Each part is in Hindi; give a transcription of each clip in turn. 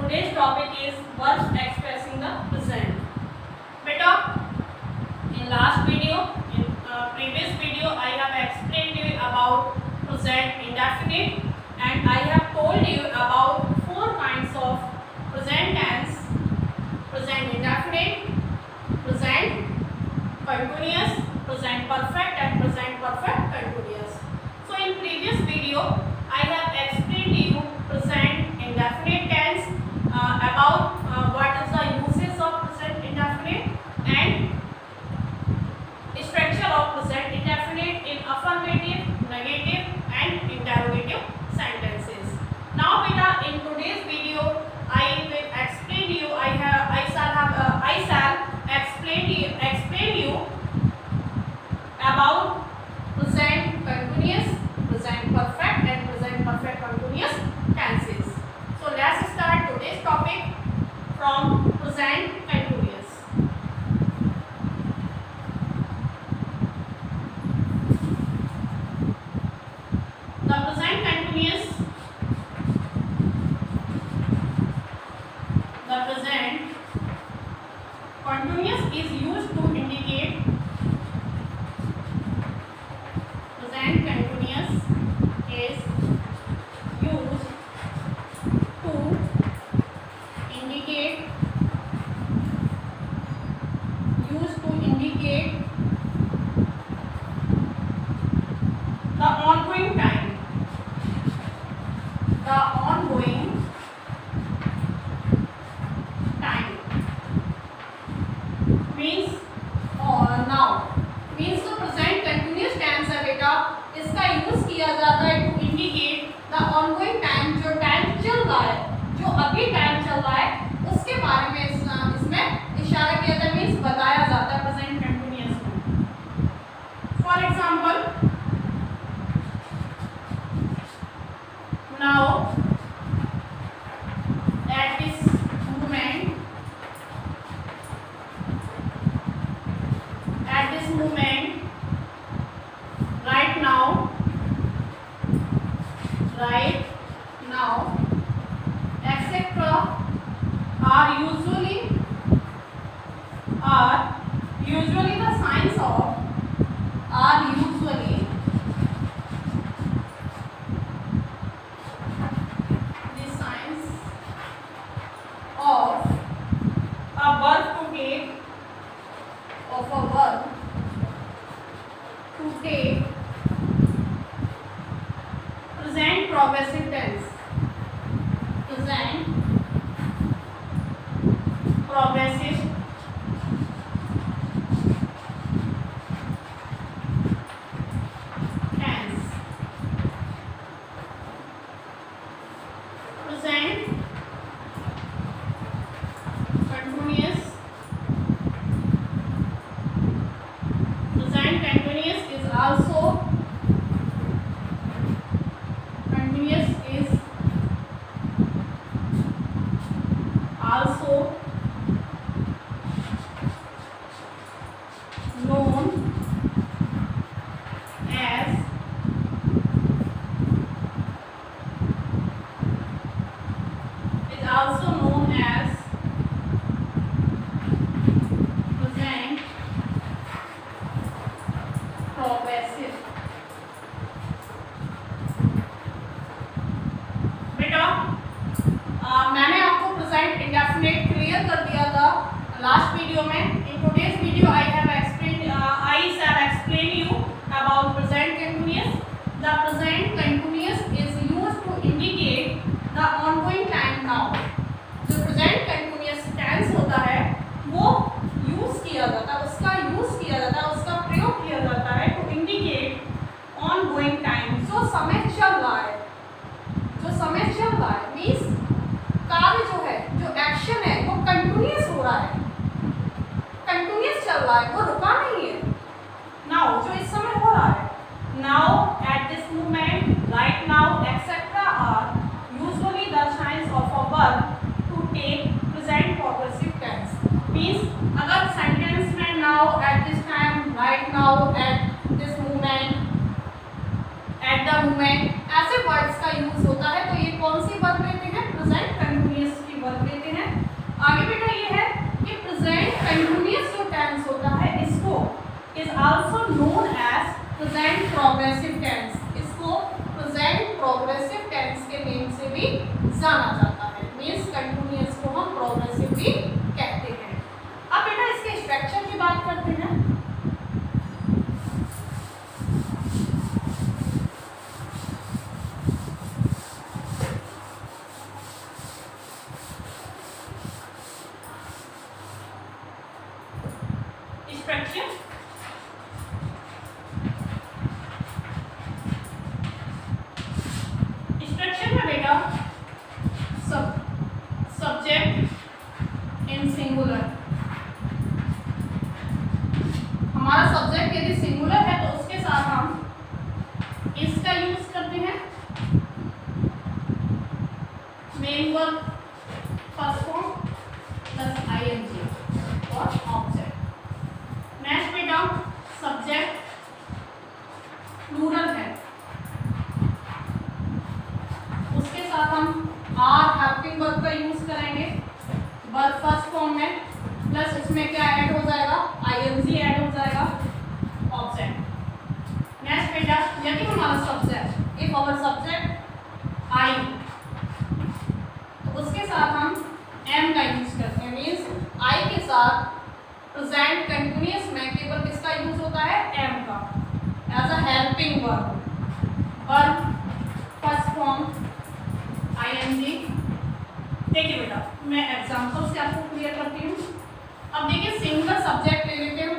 today's topic is verbs expressing the present. Beta, in last video, in previous video, I have explained you about present indefinite, and I have told you about four kinds of present tense: present indefinite, present continuous, present perfect, and present perfect continuous. So in previous video, I have explained you present indefinite tense, about what is the uses of present indefinite and structure of present indefinite in affirmative, negative, and interrogative sentences. Now, beta, in today's video, I will explain you. I shall explain you about present continuous, present perfect, and present perfect continuous tenses. So let's start today's topic from present continuous. The present continuous is used to indicate present continuous is used to indicate the ongoing time, means now means जो present continuous tense है बेटा, इसका यूज किया जाता है to indicate the ongoing time, जो टाइम चल रहा है, जो अभी टाइम चल रहा है उसके बारे में इसमें इशारा किया जाता है, मीन्स बताया जाता है प्रेजेंट कंटिन्यूअस में. For example, now at this moment, right now, etc. are usually the signs of a verb to take present progressive tense. Present progressive tense. Present continuous. Present continuous is also known as present progressive. बेटा, मैंने आपको प्रेजेंट इंडेफिनिट क्लियर कर दिया था लास्ट वीडियो में. In today's video I shall explain you about present continuous. The present continuous is used to indicate the ongoing time now. जो present continuous tense होता है वो यूज किया जाता है, उसका प्रयोग किया जाता है to indicate ongoing time. जो समय चल रहा है मीन्स कार्य जो है, जो एक्शन है वो कंटिन्यूअस हो रहा है, कंटिन्यूअस चल रहा है, वो रुका नहीं है. नाउ जो इस समय हो रहा है, now at this moment, right now, etcetera are usually the science of a verb to take present progressive tense. Means अगर सेंटेंस में now, at this time, right now, at this moment, at the moment ऐसे वर्ड्स का यूज होता है, तो ये कौन सी वर्ब लेते हैं? प्रेजेंट कंटिन्यूअस की वर्ब प्रेजेंट प्रोग्रेसिव टेंस, इसको प्रेजेंट प्रोग्रेसिव टेंस के नेम से भी जाना जाता है। मीन्स कंटिन्यूअस को हम प्रोग्रेसिव भी कहते हैं। अब बेटा इसके स्ट्रक्चर की बात करते हैं। स्ट्रक्चर में बेटा सब्जेक्ट इन सिंगुलर, हमारा सब्जेक्ट यदि सिंगुलर है तो उसके साथ हम इसका यूज करते हैं, main verb first form plus ING और ऑब्जेक्ट। नेक्स्ट बेटा सब्जेक्ट प्लूरल है, उसके साथ हम आर हेल्पिंग वर्ब का यूज करेंगे, वर्ब फर्स्ट फॉर्म में प्लस इसमें क्या ऐड हो जाएगा, आईएनजी ऐड हो जाएगा, ऑब्जेक्ट। नेक्स्ट बेटा यदि हमारा subject, if our subject I, तो उसके साथ हम एम का यूज करते हैं। मीन्स आई के साथ प्रेजेंट कंटिन्यूअस में केवल किसका यूज होता है, एम का, as a helping verb. Verb first form ING. देखिए बेटा मैं एग्जांपल से आपको क्लियर करती हूँ। अब देखिए सिंगुलर सब्जेक्ट ले लेते हैं हम,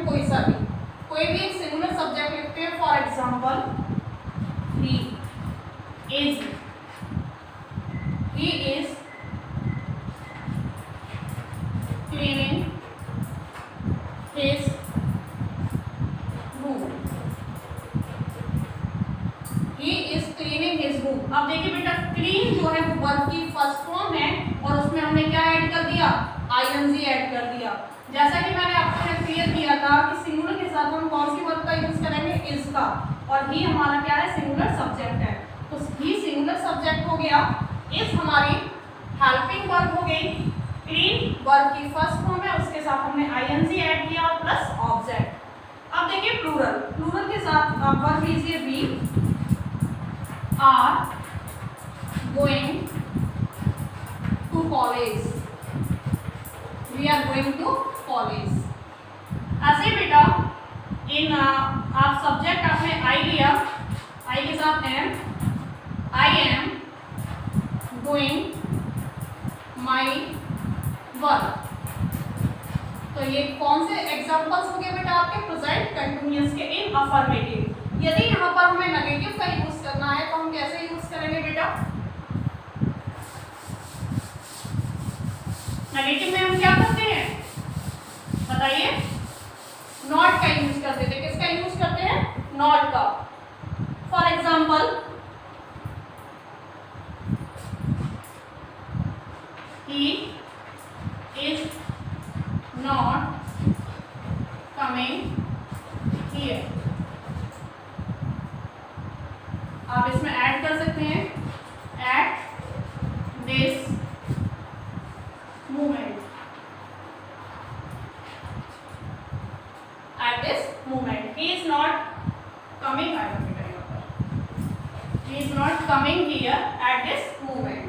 कोई भी एक सिंगुलर सब्जेक्ट लिखते हैं। For example he is cleaning his room, he is cleaning his room. अब देखिए बेटा क्लीन जो है वो वर्ब की फर्स्ट फॉर्म है और उसमें हमने क्या ऐड कर दिया, आईएनजी ऐड कर दिया। जैसा कि मैंने आपको क्लियर किया था कि सिंगुलर के साथ हम कौन सी वर्ब का यूज करेंगे, इज का, और ही हमारा क्या है, सिंगुलर सब्जेक्ट है। तो ही सिंगुलर सब्जेक्ट हो गया, इज हमारी हेल्पिंग वर्ब हो गई, क्लीन वर्ब की फर्स्ट फॉर्म है, उसके साथ हमने आईएनजी ऐड किया और प्लस ऑब्जेक्ट। अब देखिए प्लूरल, प्लूरल के साथ आप वर्ब लीजिए we are going to college, we are going to college. ऐसे बेटा इन आप सब्जेक्ट आपने आई लिया, आई के साथ am, I am going my work. तो ये कौन से एग्जांपल्स हो गए बेटा आपके प्रेजेंट कंटिन्यूअस के इन अफर्मेटिव। यदि यहाँ पर हमें नेगेटिव का यूज करना है तो हम कैसे यूज करेंगे बेटा, नेगेटिव में हम क्या करते हैं बताइए, नॉट का यूज करते थे। किसका यूज करते हैं, नॉट का। For example he is not coming here। आप इसमें ऐड कर सकते हैं at this moment, at this moment he is not coming, he is not coming here at this moment।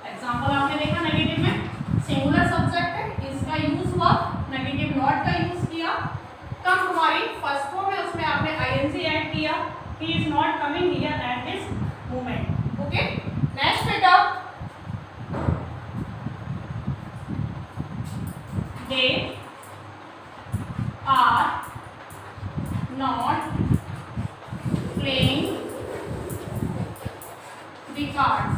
Example आपने देखा नेगेटिव में सिंगुलर सब्जेक्ट है, इसका यूज हुआ, नेगेटिव नॉट का यूज किया, कब हमारी फर्स्ट फॉर्म है उसमें आपने आईएनजी ऐड किया, he is not coming here at this moment. Okay next बेटा they are not playing the cards,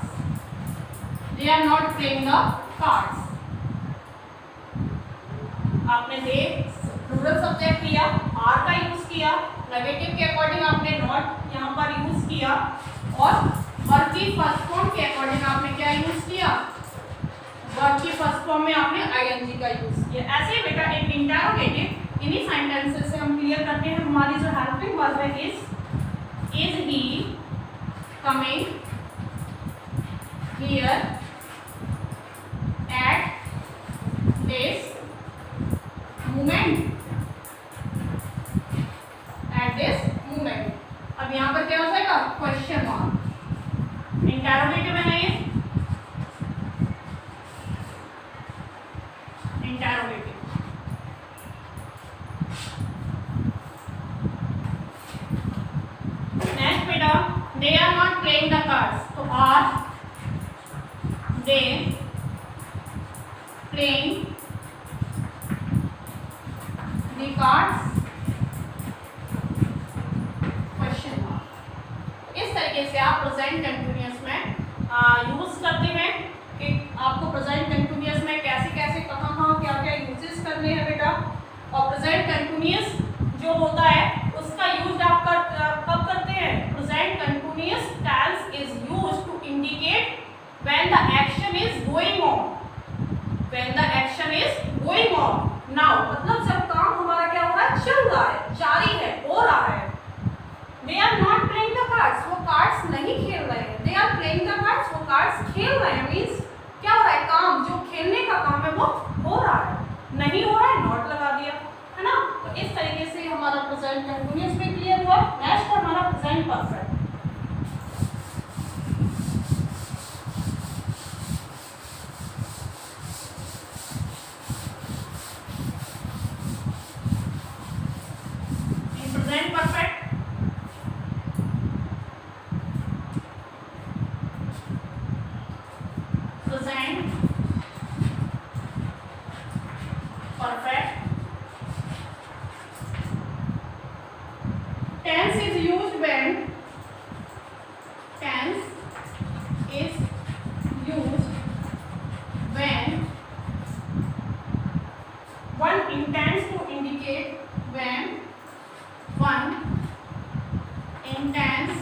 they are not playing the cards। आपने दे प्लूरल सब्जेक्ट लिया, आर का यूज किया, नेगेटिव के अकॉर्डिंग आपने नॉट यहाँ पर यूज किया और वर्ब की फर्स्ट फॉर्म के अकॉर्डिंग आपने क्या यूज किया, वर्ब की फर्स्ट फॉर्म में आपने आईएनजी का यूज किया। ऐसे ही बेटा एक इंटरोगेटिव इन्हीं सेंटेंसेस से हम क्लियर करते हैं। हमारी जो हेल्पिंग वर्ब है is he coming here at this moment, at this moment। they playing the cards question mark. इस तरीके से आप प्रेजेंट कंटिन्यूअस में यूज करते हैं कि आपको प्रेजेंट कंटिन्यूअस में कैसे कैसे कहाँ क्या क्या यूजेस करने हैं बेटा। और प्रेजेंट कंटिन्यूअस जो होता है उसका यूज आप कब करते हैं? Present continuous tense is used to indicate when the action is going on, when the action is going on now, मतलब जब काम हमारा क्या हो रहा है, चल रहा है, जारी है, हो रहा है। They are not playing the cards, वो कार्ड्स नहीं खेल रहे हैं। They are playing the cards, वो कार्ड्स खेल रहे हैं। मीन्स क्या हो रहा है, काम जो खेलने का काम है वो हो रहा है, नहीं हो रहा है नॉट लगा दिया, है ना। तो इस तरीके से हमारा प्रेजेंट कंटिन्यूअस में क्लियर हुआ। नेक्स्ट हमारा present perfect. Present perfect tense is used when one intends to indicate when one intends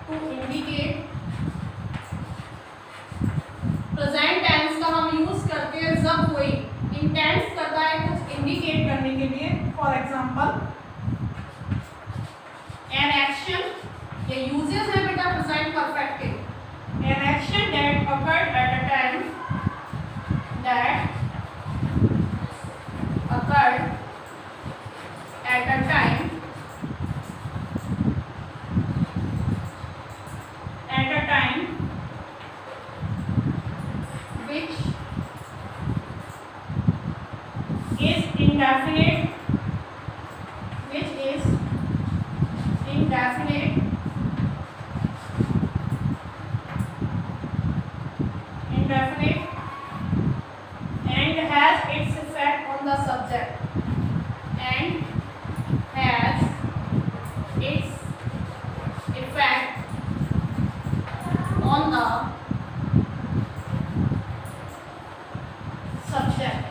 to indicate। Present tense का हम यूज करते हैं जब कोई इंटेंस करता है कुछ इंडिकेट करने के लिए। फॉर एग्जांपल एन एक्शन, ये यूजेस है बेटा प्रेजेंट परफेक्ट के। N action that occurred at a time, that occurred at a time, which is indefinite, and has its effect on the subject, and has its effect on the subject.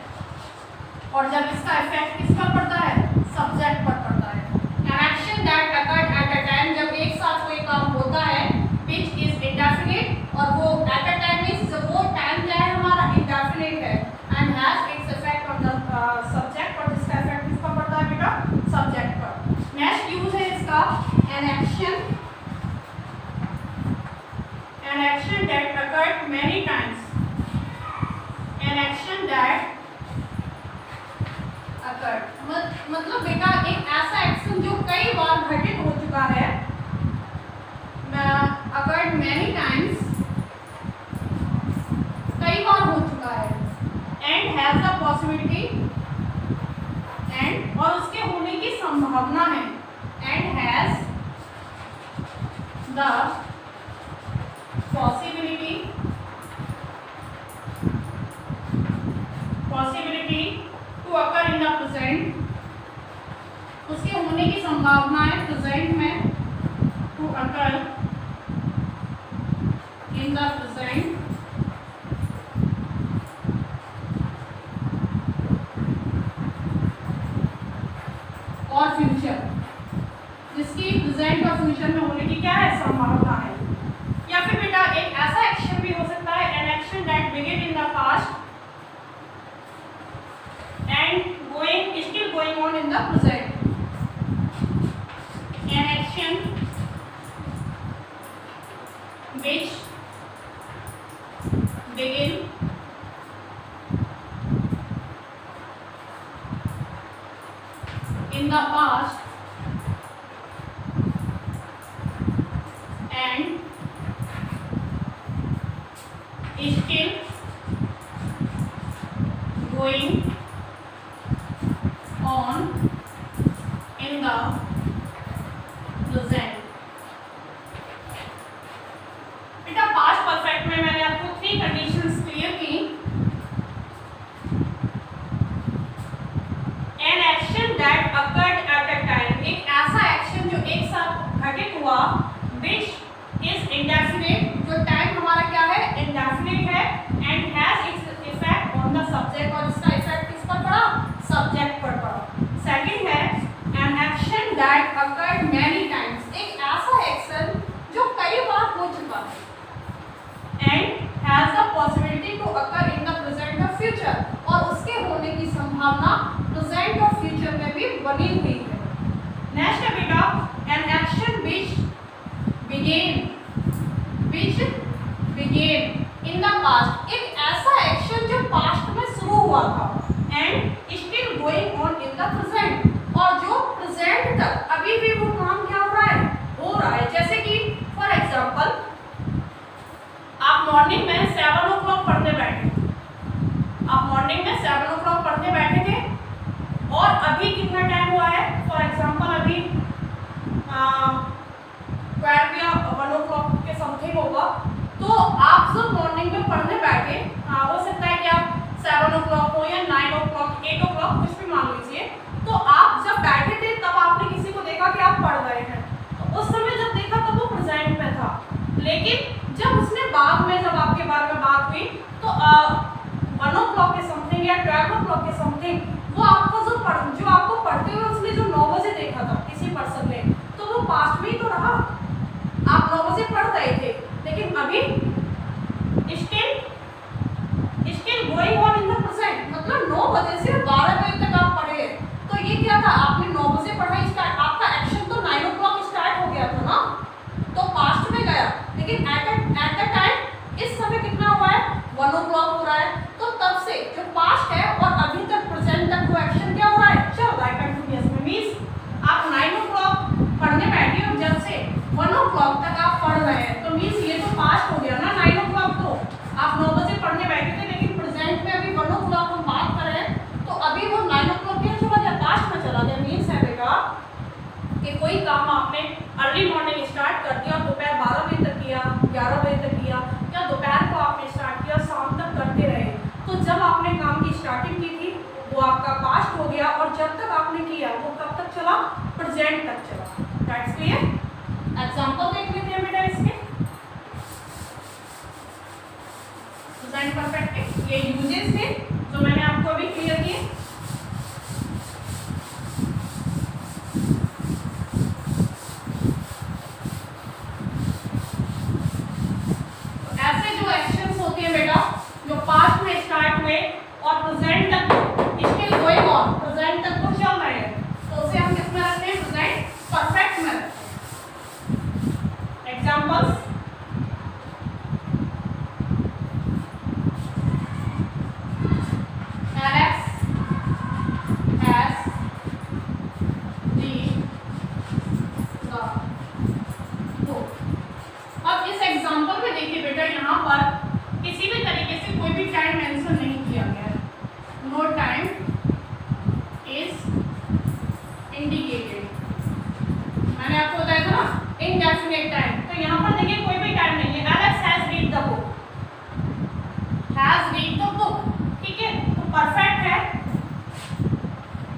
और जब इसका इफेक्ट किस पर पड़ता है, सब्जेक्ट पर पड़ता है। An action that occurred at a time, जब एक साथ कोई काम होता है, विच इज इंडेफिनिट, और वो एट अ टाइम मींस जब वो टाइम क्या है हमारा, इंडेफिनिट है, and has its effect on the subject, और जिसका इफेक्ट किस पर पड़ता है बेटा, सब्जेक्ट पर। नेक्स्ट यूज है इसका N action that occurred many times, an action that occurred, मतलब बेटा एक ऐसा एक्शन जो कई बार घटित हो चुका है, occurred many times, कई बार हो चुका है, and has the possibility, and और उसके होने की संभावना है, and has the possibility to occur in the present, उसके होने की संभावना है प्रेजेंट में, to occur in the present, और फ्यूचर, जिसकी प्रेजेंट और फ्यूचर में होने की क्या है, संभावना है। या फिर बेटा एक ऐसा एक्शन भी हो सकता है, an action that begin in the past and still going on in the present, an action which begin in the past and still going on in the present, 3 conditions clear की। An action that occurred at a time, एक ऐसा एक्शन जो एक साथ घटित हुआ, विच इज इंडेफिनिट, जो टाइम हमारा क्या है, इंडेफिनिट है, and has its effect on the subject, और इसका इफेक्ट किस पर पड़ा, सब्जेक्ट पर पड़ा। सेकंड है an action that occurred many times, एक ऐसा एक्शन जो कई बार हो चुका है, and has the possibility to occur in the present और फ्यूचर, और उसके होने की संभावना प्रेजेंट और फ्यूचर में भी बनी हुई है। नेक्स्ट है बेटा an action which began in the past, एक ऐसा एक्शन जो पास्ट में शुरू हुआ था, and still going on in the present, और जो प्रेजेंट तक अभी भी वो काम क्या हो रहा है। जैसे कि फॉर एग्जांपल आप मॉर्निंग में 7 o'clock पढ़ने बैठे, आप मॉर्निंग में 7 o'clock पढ़ने बैठे थे, और अभी कितना टाइम हुआ है, फॉर एग्जांपल अभी 12 या 1 o'clock के समथिंग होगा। तो आप जब मॉर्निंग में पढ़ने बैठे, हो सकता है कि आप 7 o'clock हो या 9 o'clock 8 o'clock कुछ भी मान लीजिए, तो आप जब बैठे थे तब आपने किसी को देखा कि आप पढ़ रहे हैं, तो उस समय जब देखा तब वो प्रेजेंट में था। लेकिन जब उसने बाद में जब आपके बारे में बात हुई तो 1 o'clock के समथिंग या 12 o'clock के समथिंग वो आपको जो आपको पढ़ते हुए उसने जो 9 बजे देखा था किसी पर्सन ने, तो वो पास्ट में ही तो रहा, आप 9 बजे पढ़ रहे थे, लेकिन अभी still going on in the present, मतलब 9 बजे से 12 बजे तक आप पढ़े, तो ये क्या था, आपने 9 बजे पढ़ा, स्टार्ट आपका एक्शन तो 9 o'clock स्टार्ट हो गया था ना, तो पास्ट में गया, लेकिन एट द टाइम इस समय कितना हुआ है, 1 o'clock हो रहा है, तो तब से जो पास्ट है और अभी तक प्रेजेंट तक वो एक्शन क्या हो रहा है, चल रहा है कंटिन्यूअस में। मींस आप 9 o'clock पढ़ने बैठे हो, जब से 1 o'clock तक आप पढ़ रहे हैं, तो मींस ये तो पास्ट हो गया ना। 9 o'clock तो आप 9 बजे पढ़ने बैठे थे, लेकिन प्रेजेंट में अभी 1 o'clock हम बात कर रहे हैं, तो अभी वो 9 o'clock क्या चला गया, पास्ट में चला गया। मीन्स है बेटा कि कोई काम आपने अर्ली मॉर्निंग स्टार्ट कर दिया, दोपहर 12 बजे तक किया, 11 बजे तक किया, या दोपहर को आपने स्टार्ट किया, शाम तक करते रहे, तो जब आपने काम की स्टार्टिंग की थी वो आपका पास्ट हो गया, और जब तक आपने किया वो कब तक चला, प्रेजेंट तक चला। That's clear. एग्जांपल देख लेते हैं बेटा इसके। प्रेजेंट परफेक्ट ये यूजेस थे जो मैंने आपको अभी क्लियर किए। ऐसे जो एक्शंस होते हैं बेटा जो पास्ट में स्टार्ट हुए और प्रेजेंट तक स्टिल गोइंग ऑन, प्रेजेंट तक तो चल रहे हैं, तो उसे हम किस में रखते हैं, प्रेजेंट परफेक्ट में रखते हैं। Examples Alex has read the book। अब इस एग्जांपल में देखिए बेटा, यहाँ पर किसी भी तरीके से कोई भी टाइम मेंशन नहीं किया गया है, नो टाइम इज इंडिकेटेड। मैंने आपको बताया था ना इनडेफिनेट टाइम, तो यहाँ पर देखिए कोई भी टाइम नहीं है। Alex has read the book, has read the book, ठीक है, तो परफेक्ट है,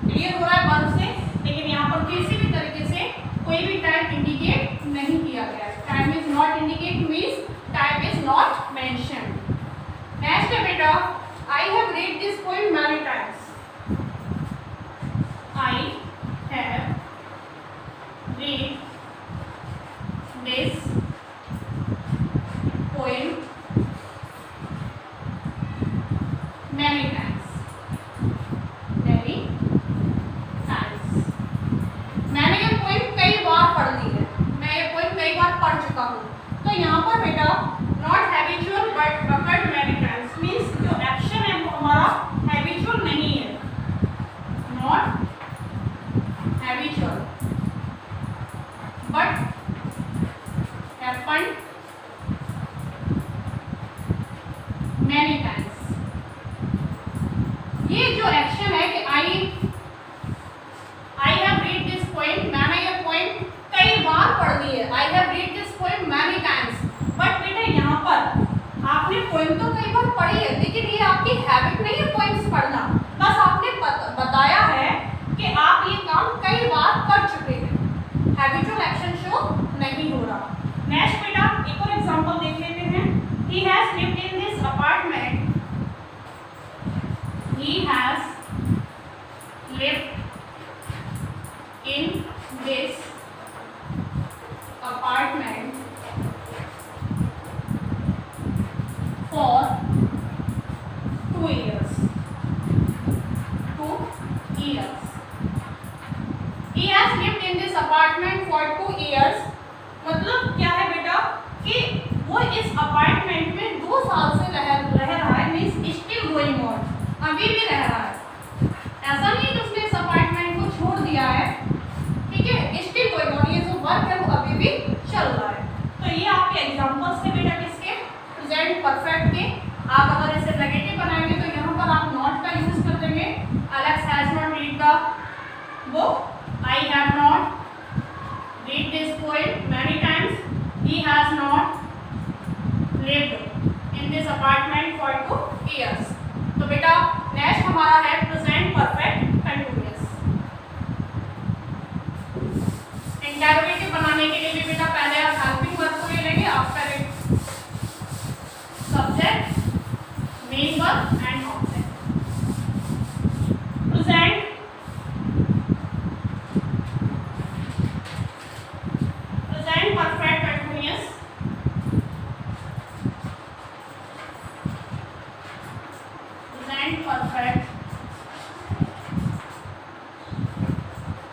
क्लियर हो रहा है वर्ब से, लेकिन यहाँ पर किसी भी तरीके से कोई भी टाइम इंडिकेट नहीं किया गया है। Time is not indicate means time is not mentioned. Next है बेटा I have read this poem many times, I have read this poem many times, many times. मैंने ये पोएम कई बार पढ़ ली है, मैं ये पोएम कई बार पढ़ चुका हूँ। तो यहाँ पर बेटा not habitual but occurred many times, means जो एक्शन है वो हमारा हैबिचुअल नहीं है, not habitual but happened many times. ये जो एक्शन है कि I have read this poem, मैंने ये पोएम कई बार पढ़ ली है, I have read this poem many times, but बेटा यहाँ पर आपने पोएम तो कई बार पढ़ी है, लेकिन ये आपकी हैबिट नहीं है पोएम्स पढ़ना, बस आपने बताया है कि आप ये काम कई बार कर चुके हैं, हैबिचुअल एक्शन शो नहीं हो रहा। नेक्स्ट बेटा एक और एग्जांपल देख लेते हैं। He has lived in this apartment. He has lived in this apartment for 2 years. 2 years. He has lived in this apartment for 2 years. मतलब क्या है बेटा कि वो इस अपार्टमेंट में 2 साल से रह रहा है, मीन्स स्टिल गोइंग ऑन, अभी भी रह रहा है। ऐसा नहीं कि उसने इस अपार्टमेंट को छोड़ दिया है, ठीक है, स्टिल गोइंग ऑन, ये जो वर्क है वो अभी भी चल रहा है। तो ये आपके एग्जांपल्स थे बेटा किसके, प्रेजेंट परफेक्ट के। आप अगर इसे नेगेटिव बनाएंगे तो यहाँ पर आप नॉट का यूज कर देंगे। Alex has not read the book. I have not read this poem many times. He has not lived in this apartment for 2 years. तो बेटा नेक्स्ट हमारा है प्रेजेंट परफेक्ट कंटिन्यूअस। इंटरोगेटिव बनाने के लिए भी बेटा पहले आप हेल्पिंग वर्ब को ले लेंगे, after it subject, main verb and object. Present perfect continuous perfect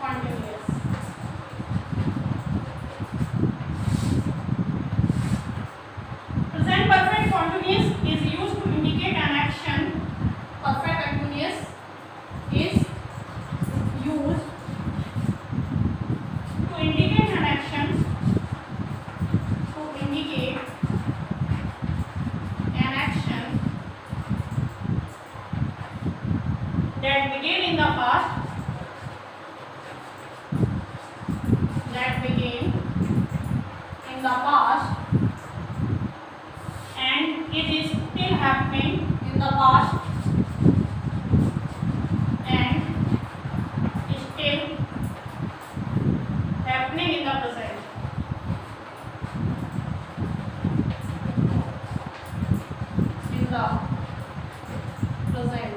continuous। Present perfect continuous is used to indicate an action. Perfect continuous is used to indicate an action. To indicate an action that began in the past, and it is still happening in the past and still happening in the present। In the present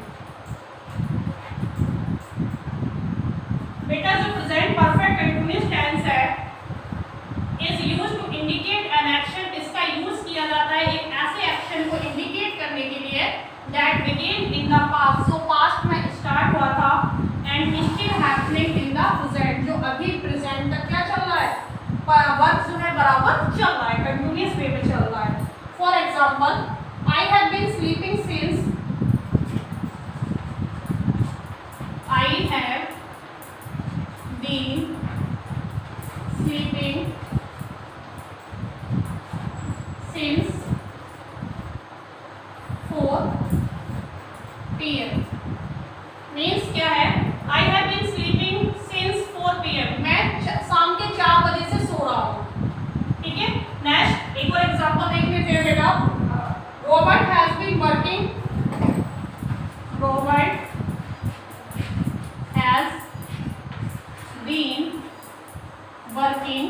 बेटा जो प्रेजेंट परफेक्ट कंटिन्यूअस टेंस है is used to indicate an action, इसका यूज किया जाता है एक ऐसे एक्शन को इंडिकेट करने के लिए that begin in the past, जो पास्ट में स्टार्ट हुआ था, and still happening in the present, जो अभी प्रेजेंट तक क्या चल रहा है, वर्क जो है बराबर चल रहा है, कंटिन्यूअस वे में चल रहा है। For example, I have been sleeping since, I have been sleeping since 4 PM। Means क्या है, I have been sleeping since 4 PM, मैं शाम के 4 बजे से सो रहा हूँ, ठीक है। नेक्स्ट एक और एग्जांपल देख लेते हैं बेटा। Robert has been working, Robert has been working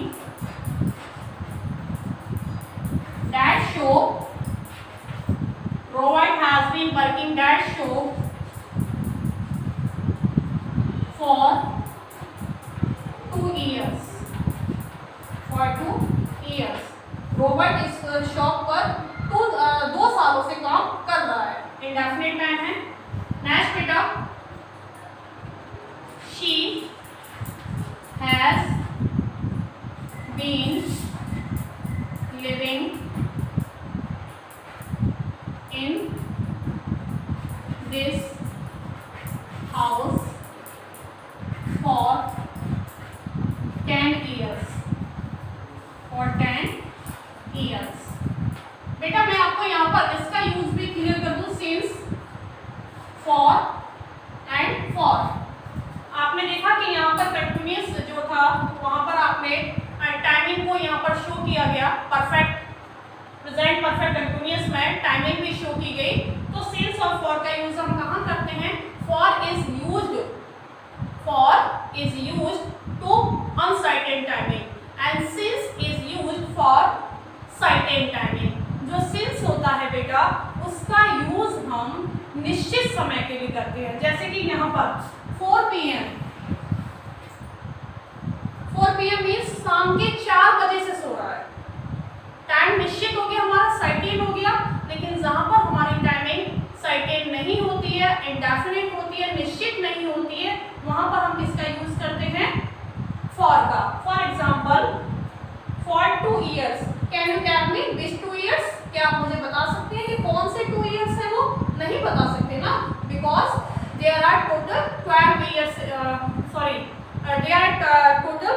that show, Robert has been working that show for 2 years, for 2 years। Robert इस शॉप पर 2 सालों से काम कर रहा है, इंडेफिनिट टाइम है। नेक्स्ट बेटा, she has been living in this house for 10 years, for 10 years। बेटा मैं आपको यहाँ पर इसका यूज भी क्लियर कर दूँ, सिंस, फॉर एंड फॉर। आपने देखा कि यहाँ पर कंटिन्यूअस जो था वहाँ पर आपने टाइमिंग को यहाँ पर शो किया गया, परफेक्ट प्रेजेंट परफेक्ट कंटिन्यूअस में टाइमिंग भी शो की गई। तो सिंस और फॉर का यूज हम कहाँ करते हैं? For is used to uncertain timing and since is used for certain timing. जो सिंस होता है बेटा उसका यूज हम निश्चित समय के लिए करते हैं। जैसे कि यहाँ पर 4 PM मीन्स शाम के 4 बजे से सो रहा है। टाइम निश्चित हो गया, हमारा सर्टेन हो गया। लेकिन जहां पर हमारी टाइमिंग सर्टेन नहीं होती है, इंडेफिनिट होती है, निश्चित नहीं होती है, वहां पर हम किसका यूज करते हैं? फॉर का। For example for 2 years, can you tell me which 2 years? क्या आप मुझे बता सकते हैं कि कौन से 2 years है वो? नहीं बता सकते ना, because there are total 12 years, there are total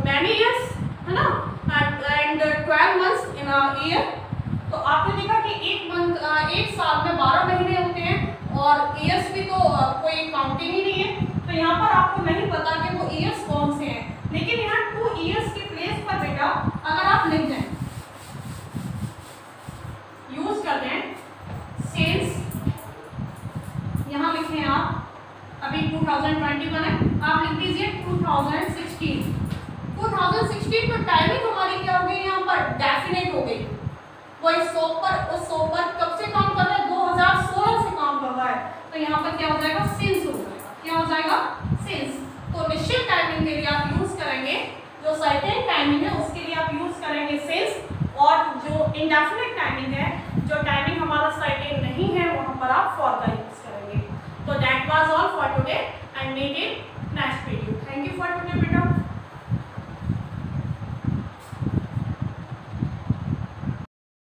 many years, है ना, and 12 months in a year. तो आपने देखा कि एक साल में 12 महीने होते हैं और ईयर्स भी तो कोई काउंटिंग ही नहीं है। तो यहाँ पर आपको नहीं पता कि वो ईयर्स कौन से हैं। लेकिन यहाँ 2 years के प्लेस पर बेटा अगर आप लिख दें, यूज कर दें सिंस, यहाँ लिखें आप, अभी 2021 है, आप लिख दीजिए 2016। 2016 तो टाइमिंग हमारी क्या हो गई? यहाँ पर डेफिनेट हो गई। वो उस सोप पर कब से काम कर रहा है? 2016 से काम कर रहा है। तो यहाँ पर क्या हो जाएगा? सिंस हो जाएगा। क्या हो जाएगा? सिंस। तो निश्चित टाइमिंग के लिए आप यूज करेंगे, जो सर्टेन टाइमिंग है उसके लिए आप यूज करेंगे सिंस, और जो इंडेफिनिट टाइमिंग है, जो टाइमिंग हमारा सर्टेन नहीं है, वहां पर आप फॉर का यूज करेंगे। तो that was all for today and meet in next video.